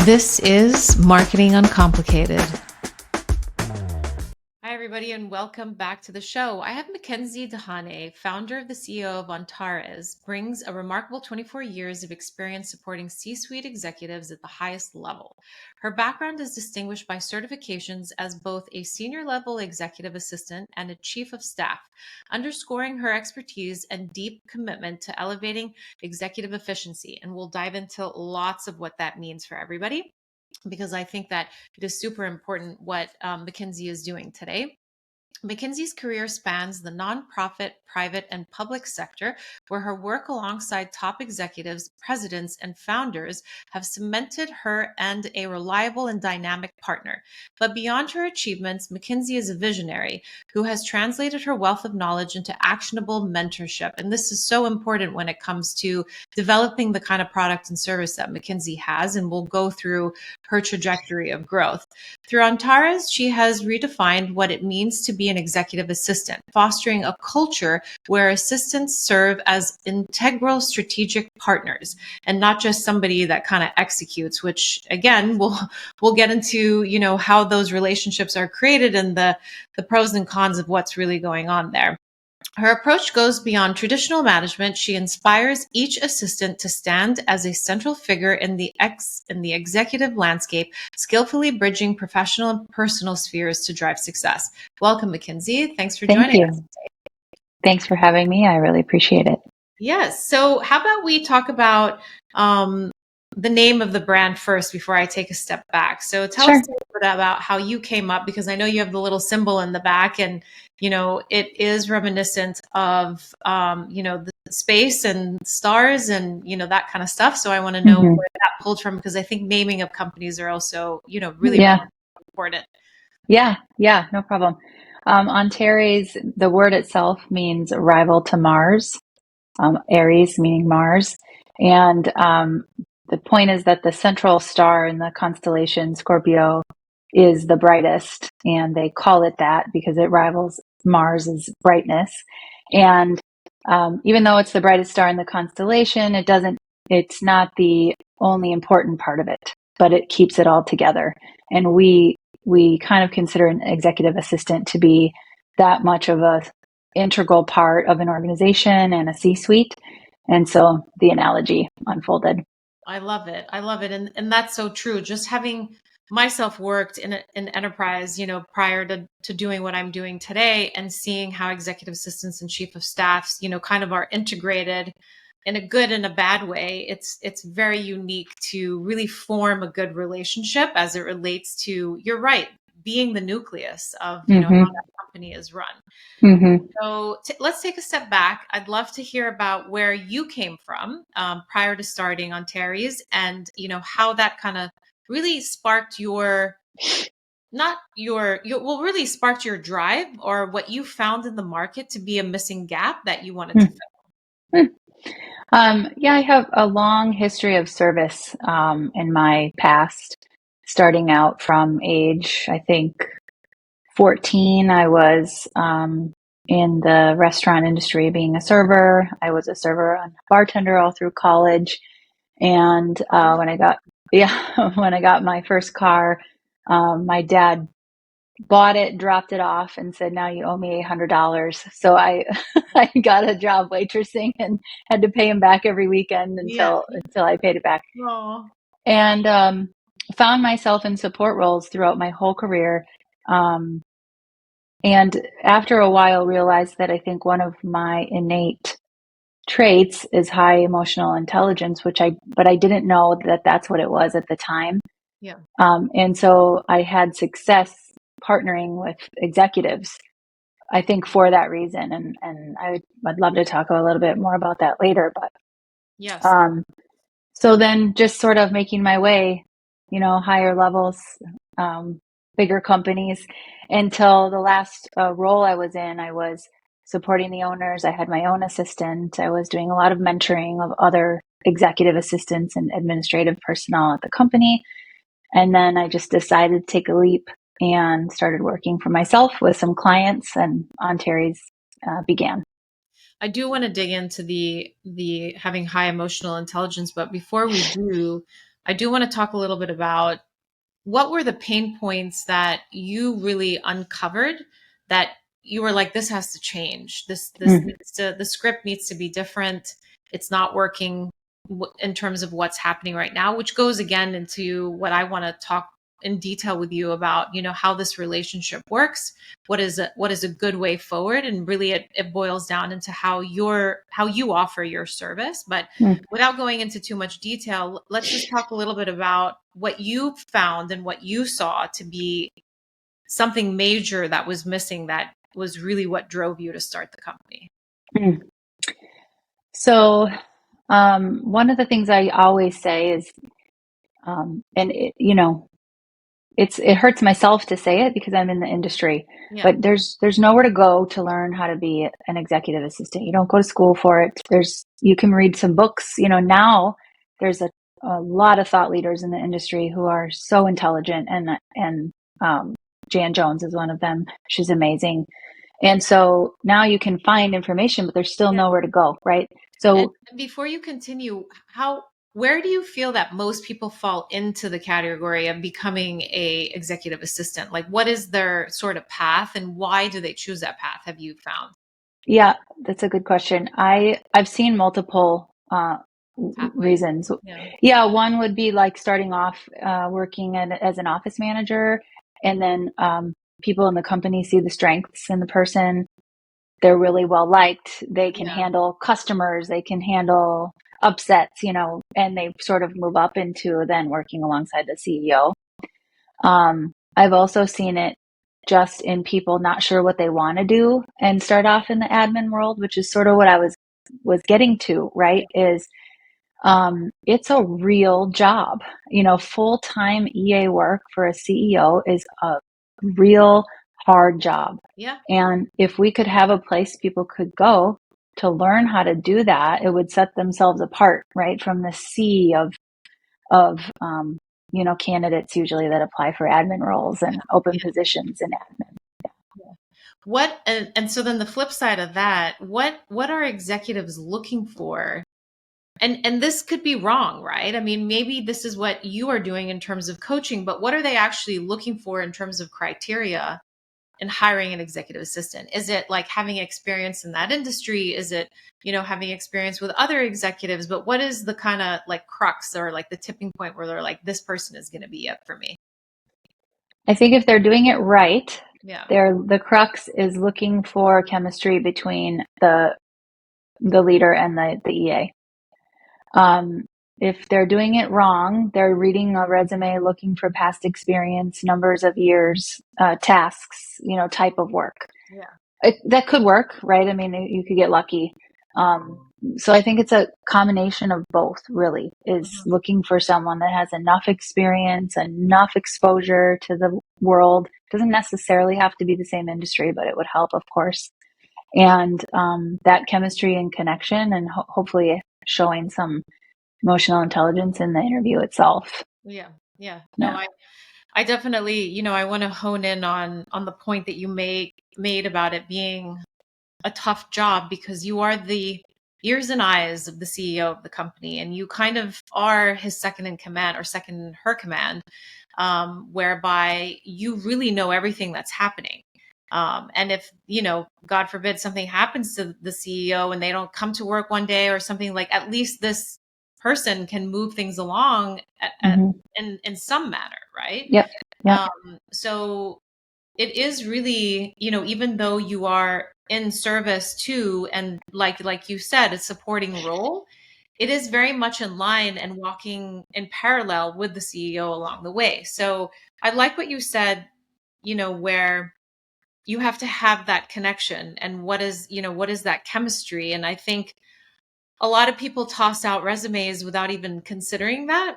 This is Marketing Uncomplicated. Hi, everybody, and welcome back to the show. I have Mackenzie Doheny, founder of the CEO of Antares, brings a remarkable 24 years of experience supporting C-suite executives at the highest level. Her background is distinguished by certifications as both a senior level executive assistant and a chief of staff, underscoring her expertise and deep commitment to elevating executive efficiency. And we'll dive into lots of what that means for everybody, because I think that it is super important what Mackenzie is doing today. Mackenzie's career spans the nonprofit, private, and public sector, where her work alongside top executives, presidents, and founders have cemented her and a reliable and dynamic partner. But beyond her achievements, Mackenzie is a visionary who has translated her wealth of knowledge into actionable mentorship. And this is so important when it comes to developing the kind of product and service that Mackenzie has, and we'll go through her trajectory of growth. Through Antares, she has redefined what it means to be an executive assistant, fostering a culture where assistants serve as integral strategic partners and not just somebody that kind of executes, which again, we'll get into, how those relationships are created and the pros and cons of what's really going on there. Her approach goes beyond traditional management. She inspires each assistant to stand as a central figure in the executive landscape, skillfully bridging professional and personal spheres to drive success. Welcome, Mackenzie. Thanks for joining us. Thanks for having me. I really appreciate it. Yes. So how about we talk about the name of the brand first before I take a step back. So tell us a little bit about how you came up, because I know you have the little symbol in the back, and it is reminiscent of the space and stars and that kind of stuff. So I want to know where that pulled from, because I think naming of companies are also really important. Yeah, no problem. Antares, the word itself means rival to Mars. Aries meaning Mars, and the point is that the central star in the constellation Scorpio is the brightest, and they call it that because it rivals Mars's brightness. And even though it's the brightest star in the constellation, it's not the only important part of it, but it keeps it all together. And we kind of consider an executive assistant to be that much of a integral part of an organization and a C-suite. And so the analogy unfolded. I love it. And that's so true. Just having myself worked in an enterprise, prior to doing what I'm doing today, and seeing how executive assistants and chief of staffs, kind of are integrated in a good and a bad way. It's very unique to really form a good relationship as it relates to, you're right, being the nucleus of, how that company is run. So let's take a step back. I'd love to hear about where you came from prior to starting Antares, and how that kind of really sparked really sparked your drive, or what you found in the market to be a missing gap that you wanted to fill. I have a long history of service in my past. Starting out from age, I think 14, I was in the restaurant industry being a server. I was a server and bartender all through college. And when I got my first car, my dad bought it, dropped it off, and said, "Now you owe me $800." So I got a job waitressing and had to pay him back every weekend until I paid it back. Aww. And found myself in support roles throughout my whole career. And after a while realized that I think one of my innate traits is high emotional intelligence, but I didn't know that that's what it was at the time. Yeah. And so I had success partnering with executives, I think, for that reason. And I'd love to talk a little bit more about that later, but yes. So then just sort of making my way, higher levels, bigger companies, until the last role I was in. I was supporting the owners. I had my own assistant. I was doing a lot of mentoring of other executive assistants and administrative personnel at the company. And then I just decided to take a leap and started working for myself with some clients, and Antares began. I do want to dig into the having high emotional intelligence, but before we do, I do want to talk a little bit about what were the pain points that you really uncovered that you were like, this has to change. This Mm, needs to, the script needs to be different. It's not working in terms of what's happening right now, which goes again into what I want to talk in detail with you about, how this relationship works, what is a good way forward. And really it boils down into how you offer your service. But mm, without going into too much detail, let's just talk a little bit about what you found and what you saw to be something major that was missing, that was really what drove you to start the company. mm. So, one of the things I always say is, and it hurts myself to say it because I'm in the industry, Yeah. but there's nowhere to go to learn how to be an executive assistant. You don't go to school for it. You can read some books. Now there's a lot of thought leaders in the industry who are so intelligent, and Jan Jones is one of them. She's amazing. And so now you can find information, but there's still Yeah. nowhere to go, right? And So before you continue, where do you feel that most people fall into the category of becoming a executive assistant? Like, what is their sort of path, and why do they choose that path? Have you found yeah, that's a good question. I've seen multiple pathways? reasons. Yeah. Yeah, one would be like starting off working as an office manager, and then people in the company see the strengths in the person. They're really well liked. They can Yeah. handle customers. They can handle upsets, and they sort of move up into then working alongside the CEO. I've also seen it just in people not sure what they want to do and start off in the admin world, which is sort of what I was getting to, right? Is it's a real job. Full-time EA work for a CEO is a real hard job. Yeah. And if we could have a place people could go to learn how to do that, it would set themselves apart, right, from the sea of candidates usually that apply for admin roles and open Yeah. positions in admin. Yeah. And so then the flip side of that, what are executives looking for? And this could be wrong, right? I mean, maybe this is what you are doing in terms of coaching, but what are they actually looking for in terms of criteria in hiring an executive assistant? Is it like having experience in that industry? Is it, having experience with other executives? But what is the kind of like crux or like the tipping point where they're like, this person is going to be it for me? I think if they're doing it right, Yeah. the crux is looking for chemistry between the leader and the EA. If they're doing it wrong, they're reading a resume looking for past experience, numbers of years, tasks, type of work. Yeah. That could work, right? I mean, you could get lucky. So I think it's a combination of both, really, is Mhm. looking for someone that has enough experience, enough exposure to the world. Doesn't necessarily have to be the same industry, but it would help, of course. And that chemistry and connection, and hopefully showing some emotional intelligence in the interview itself. Yeah. Yeah. No, Yeah. I definitely, I want to hone in on the point that you made about it being a tough job, because you are the ears and eyes of the CEO of the company, and you kind of are his second in command, or second in her command, whereby you really know everything that's happening. And if, God forbid, something happens to the CEO and they don't come to work one day or something, like, at least this person can move things along Mm-hmm. in some manner, right? Yep. Yep. So it is really, even though you are in service to, and like you said, a supporting role, it is very much in line and walking in parallel with the CEO along the way. So I like what you said, where you have to have that connection, and what is that chemistry? And I think a lot of people toss out resumes without even considering that.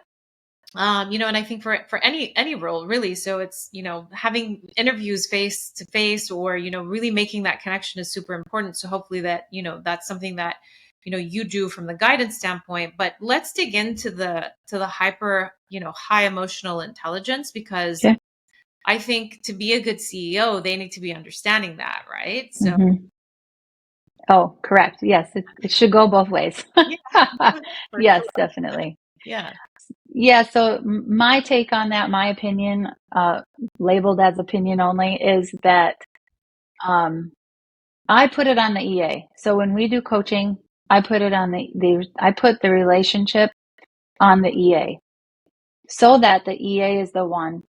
And I think for any role, really. So it's, having interviews face to face, or, really making that connection is super important. So hopefully that, that's something that, you do from the guidance standpoint. But let's dig into the hyper, high emotional intelligence, because Okay. I think to be a good CEO, they need to be understanding that, right? So Mm-hmm. Oh, correct. Yes, it should go both ways. yeah, for Yes, sure. definitely. Yeah. Yeah, so my take on that, my opinion, labeled as opinion only, is that I put it on the EA. So when we do coaching, I put it on I put the relationship on the EA so that the EA is the one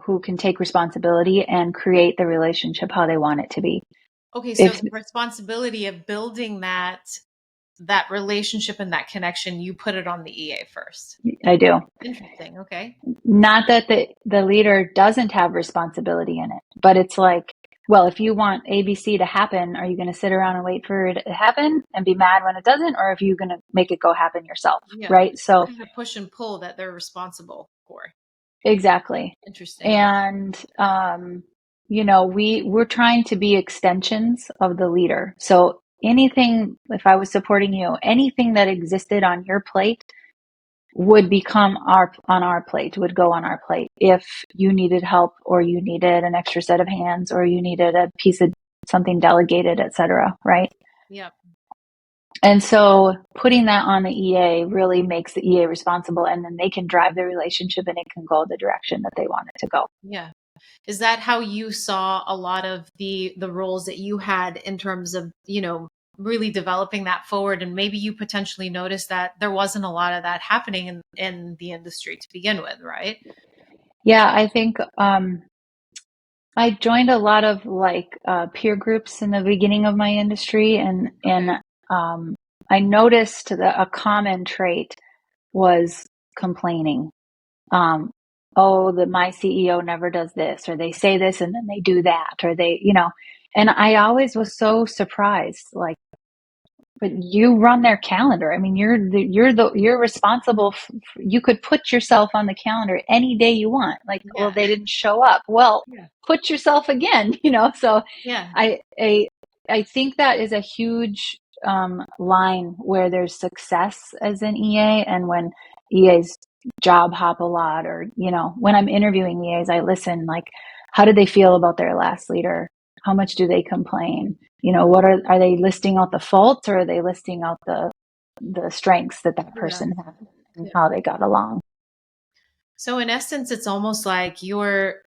who can take responsibility and create the relationship how they want it to be. Okay, so If the responsibility of building that relationship and that connection, you put it on the EA first. I do. Interesting. Okay. Not that the leader doesn't have responsibility in it, but it's like, well, if you want ABC to happen, are you going to sit around and wait for it to happen and be mad when it doesn't? Or if you're going to make it go happen yourself, Yeah. right? So Kind of push and pull that they're responsible for. exactly. Interesting. And, we're trying to be extensions of the leader. So anything, if I was supporting you, anything that existed on your plate would become on our plate, would go on our plate. If you needed help or you needed an extra set of hands or you needed a piece of something delegated, etc., right? Yep. And so putting that on the EA really makes the EA responsible, and then they can drive the relationship and it can go the direction that they want it to go. Yeah. Is that how you saw a lot of the roles that you had in terms of, really developing that forward? And maybe you potentially noticed that there wasn't a lot of that happening in the industry to begin with, right? Yeah, I think I joined a lot of peer groups in the beginning of my industry, and Okay. I noticed that a common trait was complaining. Um, oh, my CEO never does this, or they say this and then they do that, or and I always was so surprised, like, but you run their calendar. I mean, you're responsible. You could put yourself on the calendar any day you want. Like, well, Yeah. they didn't show up. Well, Yeah. put yourself again. So Yeah. I I I think that is a huge line where there's success as an EA, and when EAs job hop a lot, or when I'm interviewing EAs, I listen, like, how did they feel about their last leader? How much do they complain? What are they listing out the faults, or are they listing out the strengths that Yeah. person had and Yeah. how they got along? So in essence, it's almost like you're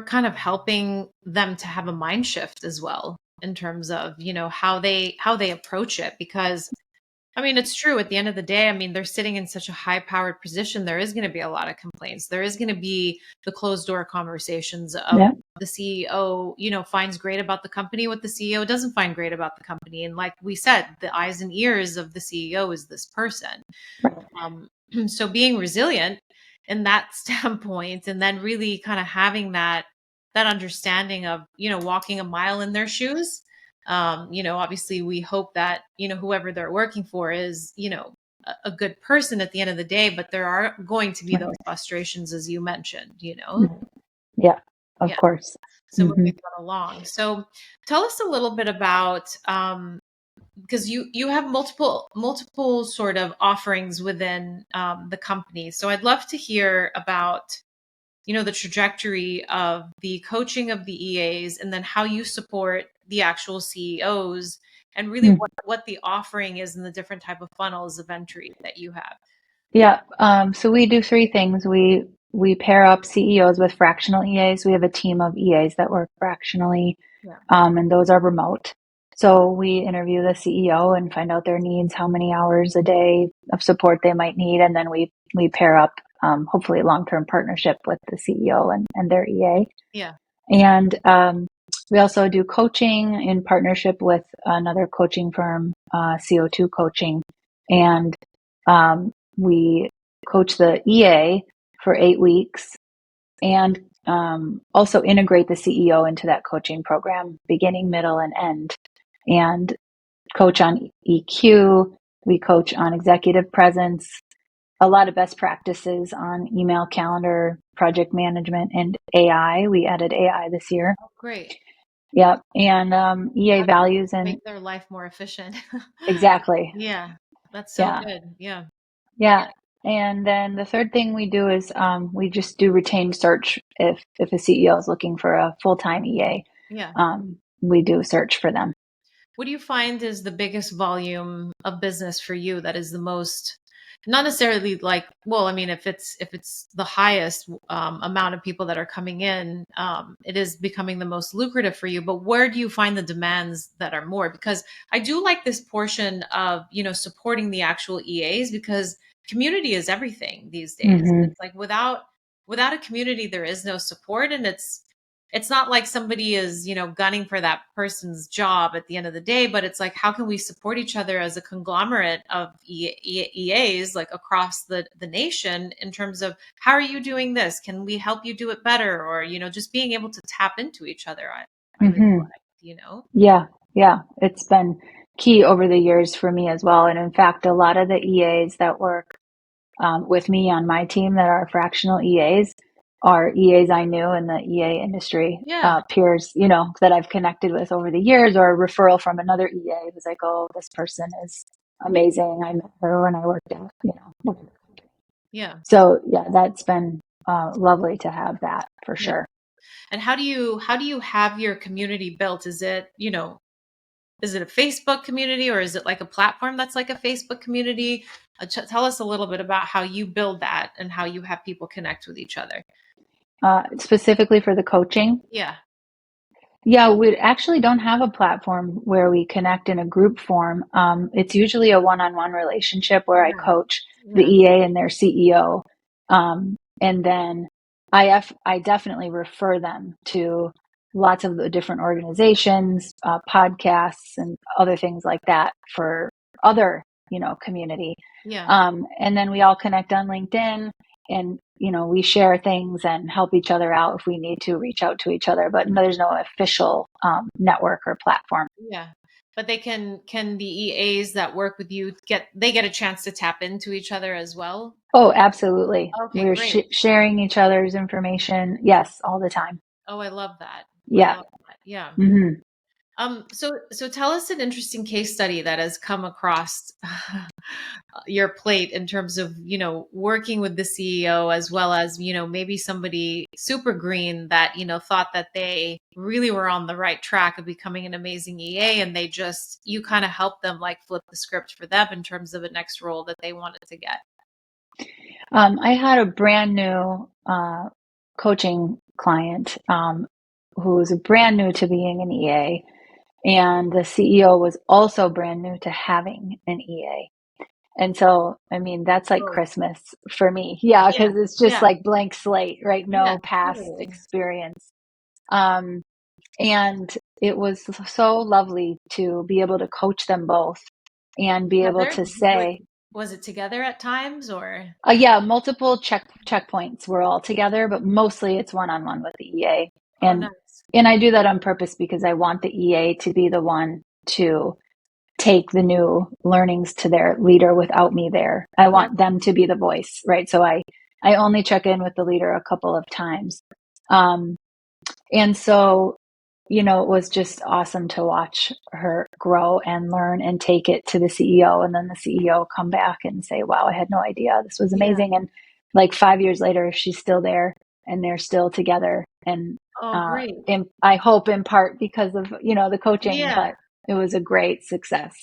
kind of helping them to have a mind shift as well in terms of, how they approach it. Because I mean, it's true at the end of the day. I mean, they're sitting in such a high powered position. There is going to be a lot of complaints. There is going to be the closed door conversations of Yeah. the CEO, finds great about the company, what the CEO doesn't find great about the company. And like we said, the eyes and ears of the CEO is this person. Um, so being resilient in that standpoint, and then really kind of having that understanding of, walking a mile in their shoes. Obviously we hope that, whoever they're working for is, a good person at the end of the day, but there are going to be those frustrations, as you mentioned. Yeah, of Yeah. course. So moving Hmm. that along. So tell us a little bit about, because you have multiple sort of offerings within the company. So I'd love to hear about, the trajectory of the coaching of the EAs, and then how you support the actual CEOs, and really what the offering is, and the different type of funnels of entry that you have. Yeah. So we do three things. We pair up CEOs with fractional EAs. We have a team of EAs that work fractionally, Yeah. and those are remote. So we interview the CEO and find out their needs, how many hours a day of support they might need, and then we pair up, hopefully a long-term partnership with the CEO and their EA. Yeah. And we also do coaching in partnership with another coaching firm, CO2 Coaching, and we coach the EA for 8 weeks, and also integrate the CEO into that coaching program, beginning, middle, and end, and coach on EQ. We coach on executive presence, a lot of best practices on email, calendar, project management, and AI. We added AI this year. Oh, great. Yep. And EA How to values and make their life more efficient. exactly. Yeah. That's so Yeah. good. Yeah. Yeah. And then the third thing we do is we just do retained search. If a CEO is looking for a full-time EA, Yeah. we do search for them. What do you find is the biggest volume of business for you, that is the most, not necessarily like, well, I mean, if it's the highest amount of people that are coming in, it is becoming the most lucrative for you. But where do you find the demands that are more? Because I do like this portion of, supporting the actual EAs, because community is everything these days. Mm-hmm. It's like without a community, there is no support. And it's not like somebody is, gunning for that person's job at the end of the day, but it's like, how can we support each other as a conglomerate of EAs, like across the nation, in terms of, how are you doing this? Can we help you do it better? Or, just being able to tap into each other. I really Mm-hmm. like. Yeah, yeah. It's been key over the years for me as well. And in fact, a lot of the EAs that work with me on my team that are fractional EAs are EAs I knew in the EA industry, Yeah. peers, that I've connected with over the years, or a referral from another EA who's like, oh, this person is amazing. I met her when I worked at, whatever. Yeah. So yeah, that's been lovely to have that for Yeah. sure. And how do you have your community built? Is it a Facebook community, or is it like a platform that's like a Facebook community? Tell us a little bit about how you build that and how you have people connect with each other. Specifically for the coaching. Yeah. Yeah, we actually don't have a platform where we connect in a group form. It's usually a one-on-one relationship where I Yeah. coach the Yeah. EA and their CEO. And then I definitely refer them to lots of the different organizations, podcasts, and other things like that for other, community. Yeah. And then we all connect on LinkedIn, and we share things and help each other out if we need to reach out to each other, but there's no official network or platform. Yeah. But can the EAs that work with you get a chance to tap into each other as well? Oh, absolutely. Okay, We're great. sharing each other's information, yes, all the time. Oh, I love that. I Yeah. love that. Yeah. Hmm. So tell us an interesting case study that has come across your plate in terms of, working with the CEO, as well as, maybe somebody super green that, thought that they really were on the right track of becoming an amazing EA, and you kind of helped them like flip the script for them in terms of a next role that they wanted to get. I had a brand new coaching client who was brand new to being an EA, and the CEO was also brand new to having an EA. And so, I mean, that's like Oh, Christmas for me. Yeah, yeah. because it's just Yeah. like blank slate, right? Yeah. No past Totally. experience. Um, and it was so lovely to be able to coach them both and be able Together? to say, Was it together at times, or? yeah, multiple checkpoints. We're all together, but mostly it's one on one with the EA. Oh, And nice. and I do that on purpose because I want the EA to be the one to take the new learnings to their leader without me there. I Yep. want them to be the voice, right? So I only check in with the leader a couple of times. Um, and so, it was just awesome to watch her grow and learn and take it to the CEO. And then the CEO come back and say, wow, I had no idea. This was Yeah. amazing. And like 5 years later, she's still there and they're still together. And Oh, great. I hope in part because of, the coaching, Yeah. but it was a great success.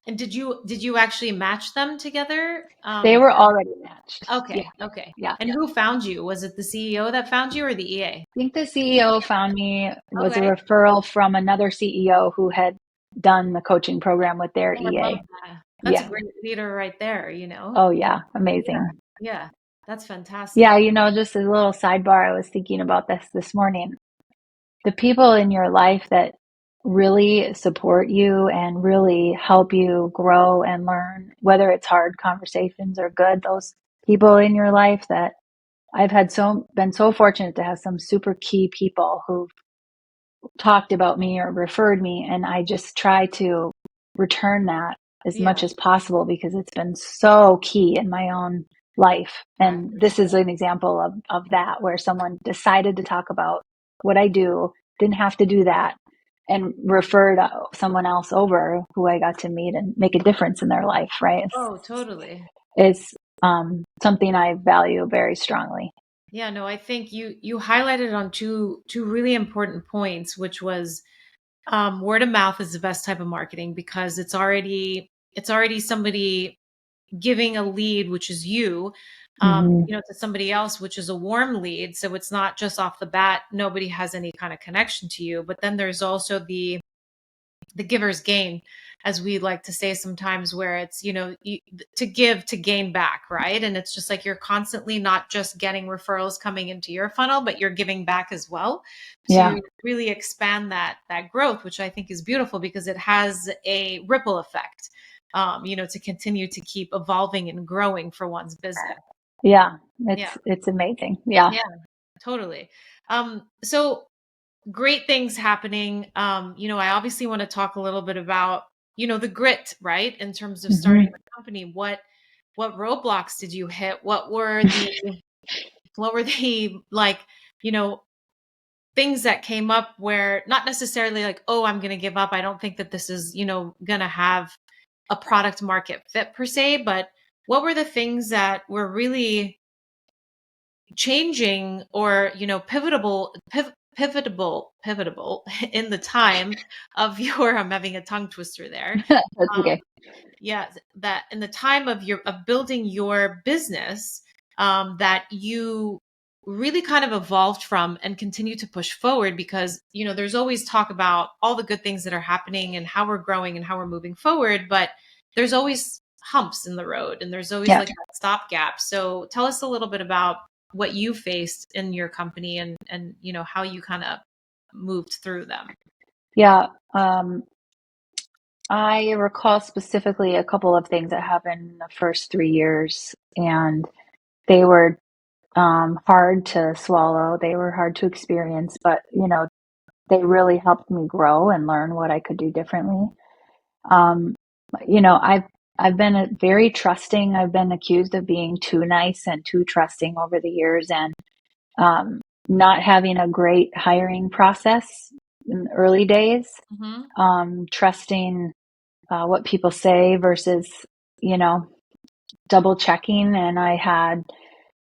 And did you actually match them together? They were already matched. Yeah. Okay, okay. Yeah. And who found you? Was it the CEO that found you, or the EA? I think the CEO found me. It was a Okay. referral from another CEO who had done the coaching program with their Oh, I love EA. that. That's a Yeah. great leader right there. Oh, yeah. Yeah. Amazing. Yeah. That's fantastic. Yeah. Just a little sidebar. I was thinking about this morning. The people in your life that really support you and really help you grow and learn, whether it's hard conversations or good, those people in your life that I've been so fortunate to have some super key people who've talked about me or referred me, and I just try to return that as much Yeah. as possible because it's been so key in my own life. And For this is sure. an example of that, where someone decided to talk about what I do, didn't have to do that, and referred someone else over who I got to meet and make a difference in their life, right? Oh, totally. It's something I value very strongly. Yeah, no, I think you highlighted on two really important points, which was, word of mouth is the best type of marketing, because it's already somebody giving a lead, which is you, Mm-hmm. to somebody else, which is a warm lead. So it's not just off the bat, nobody has any kind of connection to you. But then there's also the giver's gain, as we like to say sometimes, where it's, to give to gain back, right? And it's just like you're constantly not just getting referrals coming into your funnel, but you're giving back as well Yeah. to really expand that growth, which I think is beautiful because it has a ripple effect, to continue to keep evolving and growing for one's business. Yeah. Yeah. It's amazing. Yeah. Yeah, totally. So great things happening. I obviously want to talk a little bit about, the grit, right? In terms of starting Mm-hmm. a company, what roadblocks did you hit? What were the like, you know, things that came up where not necessarily like, oh, I'm going to give up. I don't think that this is, going to have a product market fit per se, but what were the things that were really changing or pivotable in the time of your I'm having a tongue twister there. That's um, okay. yeah, that in the time of building your business, that you really kind of evolved from and continue to push forward, because there's always talk about all the good things that are happening and how we're growing and how we're moving forward, but there's always humps in the road and there's always Yeah. like that stopgap. So tell us a little bit about what you faced in your company and how you kind of moved through them. Yeah. I recall specifically a couple of things that happened in the first 3 years, and they were hard to swallow. They were hard to experience, but they really helped me grow and learn what I could do differently. Um, I've been very trusting. I've been accused of being too nice and too trusting over the years, and not having a great hiring process in the early days. Mm-hmm. Trusting what people say versus, you know, double checking. And I had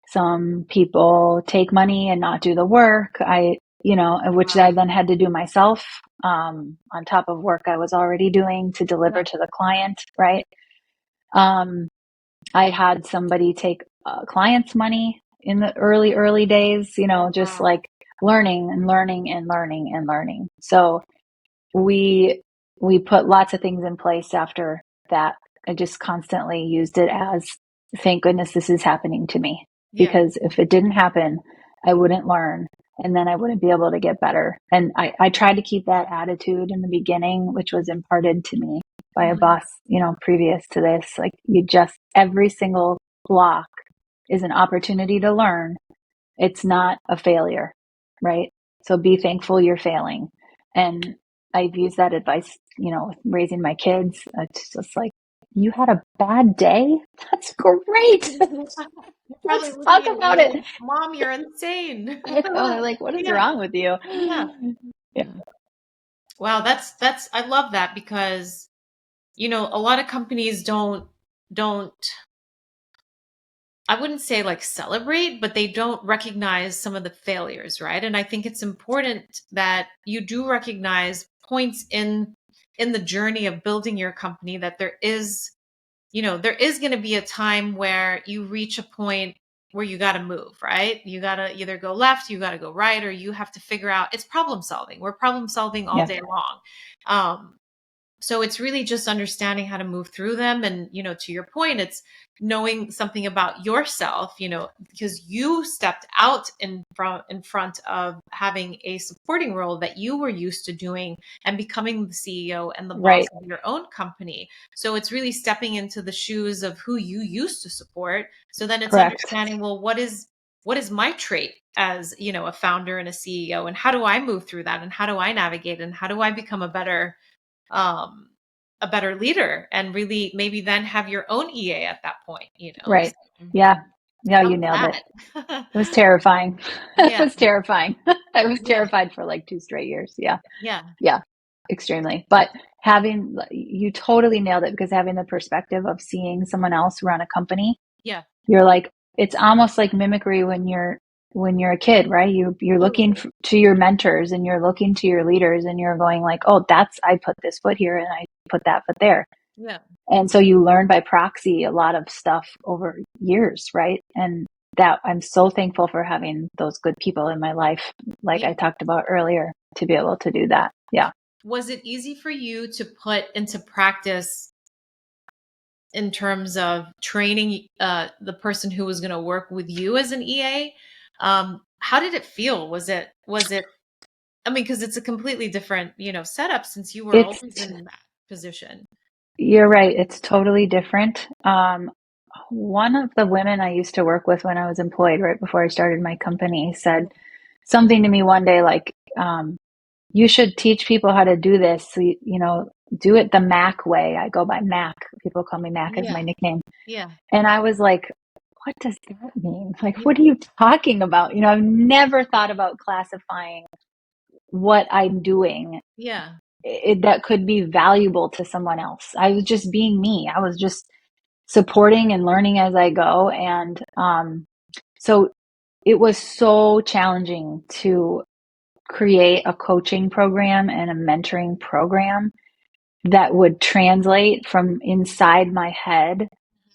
some people take money and not do the work. Which I then had to do myself, on top of work I was already doing to deliver Yeah. to the client. Right. I had somebody take clients' money in the early days, just Wow. like learning and learning and learning and learning. So we put lots of things in place after that. I just constantly used it as, thank goodness this is happening to me, Yeah. because if it didn't happen, I wouldn't learn, and then I wouldn't be able to get better. And I tried to keep that attitude in the beginning, which was imparted to me by a Mhm. boss, previous to this. Like, every single block is an opportunity to learn. It's not a failure, right? So be thankful you're failing. And I've used that advice, with raising my kids. It's just like, you had a bad day? That's great. You're probably Let's looking talk at about you it. like, Mom, you're insane. I know. They're like, what is Yeah. wrong with you? Yeah. Yeah. Wow, that's I love that because a lot of companies don't I wouldn't say like celebrate, but they don't recognize some of the failures, right? And I think it's important that you do recognize points in the journey of building your company, that there is going to be a time where you reach a point where you got to move, right? You got to either go left, you got to go right, or you have to figure out, it's problem solving. We're problem solving all Yeah. day long. So it's really just understanding how to move through them. And, to your point, it's knowing something about yourself, because you stepped out in front of having a supporting role that you were used to doing and becoming the CEO and the boss Right. of your own company. So it's really stepping into the shoes of who you used to support. So then it's Correct. understanding, well, what is my trait as, a founder and a CEO, and how do I move through that, and how do I navigate, and how do I become um, a better leader, and really maybe then have your own EA at that point. Right. So, Yeah. Yeah. I You love nailed it. that. It was terrifying. It Yeah. was terrifying. I was Yeah. terrified for like 2 straight years. Yeah. Yeah. Yeah, extremely. But you totally nailed it, because having the perspective of seeing someone else run a company, Yeah. you're like, it's almost like mimicry when you're a kid, right? You're looking Totally. to your mentors, and you're looking to your leaders, and you're going like, oh, I put this foot here and I put that foot there. Yeah. And so you learn by proxy a lot of stuff over years, right? And that I'm so thankful for having those good people in my life, like Yeah. I talked about earlier, to be able to do that. Yeah. Was it easy for you to put into practice in terms of training the person who was going to work with you as an EA? How did it feel? Was it, I mean, because it's a completely different, setup since you were It's, always in that position. you're right. It's totally different. One of the women I used to work with when I was employed right before I started my company said something to me one day like, you should teach people how to do this. So, do it the Mac way. I go by Mac. People call me Mac as my Yeah. nickname. Yeah. And I was like, what does that mean? Like, Yeah. what are you talking about? I've never thought about classifying what I'm doing Yeah. that could be valuable to someone else. I was just being me. I was just supporting and learning as I go. And so it was so challenging to create a coaching program and a mentoring program that would translate from inside my head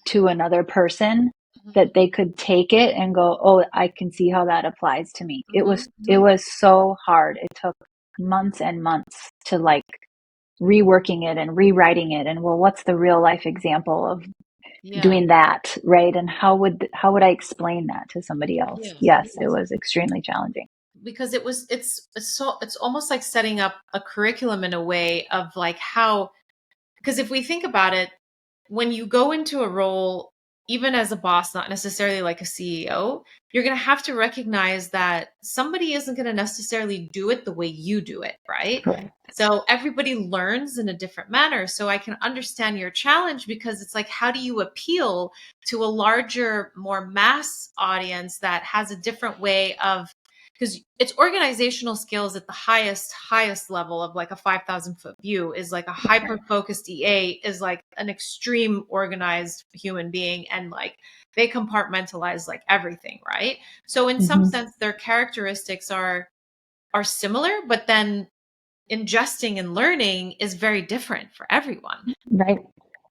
to another person, Mhm. that they could take it and go, oh, I can see how that applies to me. It was Mhm. it Mhm. was so hard. It took months and months to like reworking it and rewriting it, and well, what's the real life example of Yeah. doing that, right? And how would I explain that to somebody else? Yeah. Yes, it Yeah. was extremely challenging. Because it's almost like setting up a curriculum in a way of like how, because if we think about it, when you go into a role, even as a boss, not necessarily like a CEO, you're going to have to recognize that somebody isn't going to necessarily do it the way you do it, right? Correct. So everybody learns in a different manner. So I can understand your challenge because it's like, how do you appeal to a larger, more mass audience that has a different way of, because it's organizational skills at the highest level of like a 5,000 foot view is like a hyper focused EA is like an extreme organized human being, and like they compartmentalize like everything, right? So in some Mm-hmm. sense their characteristics are similar, but then ingesting and learning is very different for everyone. Right.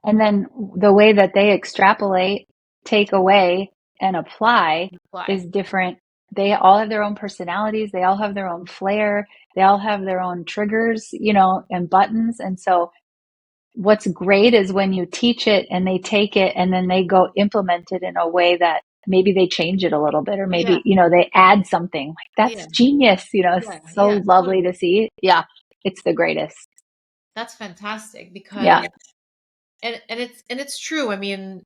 And then the way that they extrapolate, take away, and apply Apply. is different. They all have their own personalities. They all have their own flair. They all have their own triggers, and buttons. And so what's great is when you teach it and they take it and then they go implement it in a way that maybe they change it a little bit, or Yeah. maybe, they add something like Yeah. that's genius. It's Yeah. so Yeah. lovely Totally. to see. Yeah. It's the greatest. That's fantastic Yeah. because and it's true. I mean,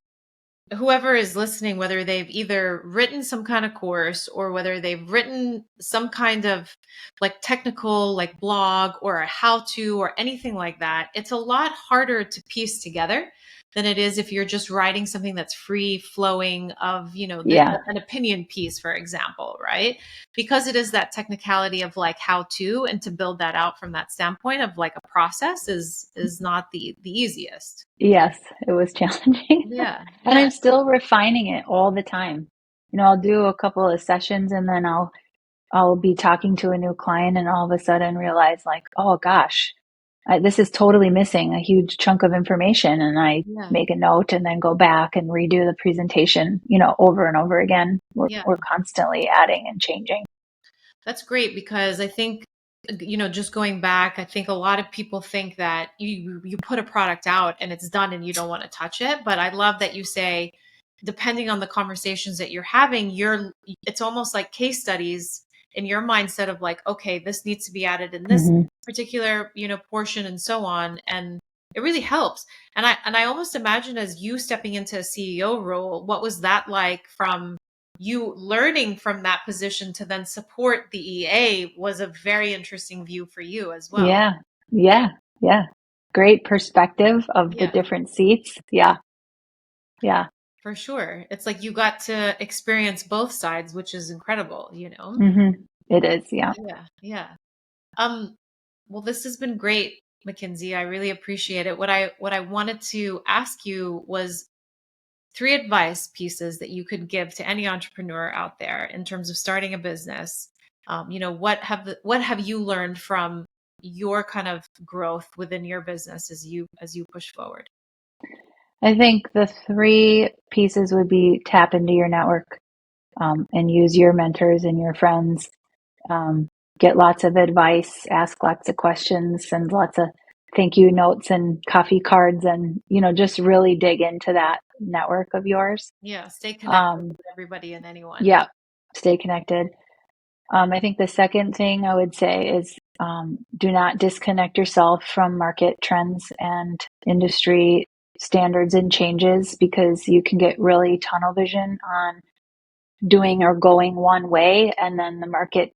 whoever is listening, whether they've either written some kind of course or whether they've written some kind of like technical like blog or a how to or anything like that, it's a lot harder to piece together than it is if you're just writing something that's free flowing of, Yeah. an opinion piece, for example, right? Because it is that technicality of like how to, and to build that out from that standpoint of like a process is not the easiest. Yes, it was challenging. Yeah. And Yeah. I'm still refining it all the time. I'll do a couple of sessions and then I'll be talking to a new client and all of a sudden realize like, oh gosh, this is totally missing a huge chunk of information. And I Yeah. make a note and then go back and redo the presentation, over and over again. We're, Yeah. we're constantly adding and changing. That's great because I think, just going back, I think a lot of people think that you put a product out and it's done and you don't want to touch it. But I love that you say, depending on the conversations that you're having, it's almost like case studies in your mindset of like, okay, this needs to be added in this Hmm. particular, portion and so on. And it really helps. And I almost imagine as you stepping into a CEO role, what was that like from you learning from that position to then support the EA was a very interesting view for you as well. Yeah. Yeah. Yeah. Great perspective of the Yeah, different seats. Yeah. Yeah. for sure. It's like you got to experience both sides, which is incredible. Hmm. It is. Yeah. Yeah, yeah. Um, well, this has been great, Mackenzie. I really appreciate it. What I wanted to ask you was three advice pieces that you could give to any entrepreneur out there in terms of starting a business. What have you learned from your kind of growth within your business as you push forward? I think the three pieces would be tap into your network, and use your mentors and your friends. Um, get lots of advice, ask lots of questions, send lots of thank you notes and coffee cards, and just really dig into that network of yours. Yeah, stay connected Um, with everybody and anyone. yeah, stay connected. I think the second thing I would say is do not disconnect yourself from market trends and industry standards and changes, because you can get really tunnel vision on doing or going one way, and then the market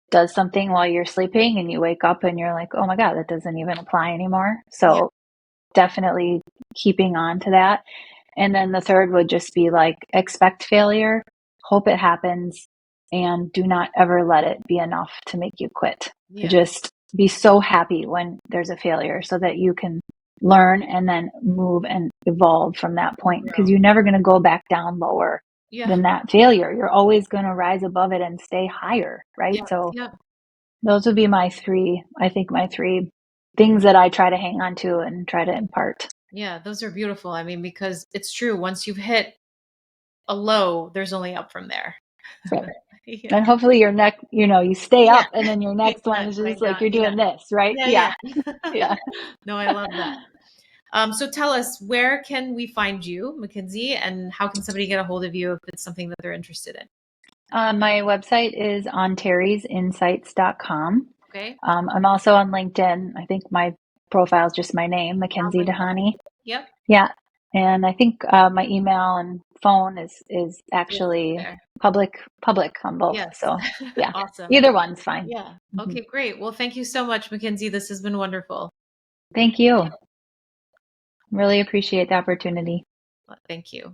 does something while you're sleeping and you wake up and you're like, oh my God, that doesn't even apply anymore. Yeah, So definitely keeping on to that. And then the third would just be like, expect failure, hope it happens, and do not ever let it be enough to make you quit. yeah, Just be so happy when there's a failure so that you can learn and then move and evolve from that and point, because grow. you're never going to go back down lower Yeah, than that failure. You're always going to rise above it and stay higher, right? yeah, So yeah, those would be my three things that I try to hang on to and try to impart. yeah. Those are beautiful. I mean, because it's true. Once you've hit a low, there's only up from there. Right. Yeah, And hopefully your next, you stay yeah. up, and then your next one Not is going just like down. you're Yeah, doing this, right? yeah, Yeah. yeah. Yeah. No, I love that. So tell us, where can we find you, Mackenzie, and how can somebody get a hold of you if it's something that they're interested in? My website is ontariesinsights.com. Okay, I'm also on LinkedIn. I think my profile is just my name, I'll Mackenzie link that. Doheny. Yep, Yeah. And I think my email and phone is listed actually there. public on both. Yes, So yeah, awesome. either one's fine. Yeah. Mhm. Okay, great. Well, thank you so much, Mackenzie. This has been wonderful. Thank you. Really appreciate the opportunity. Thank you.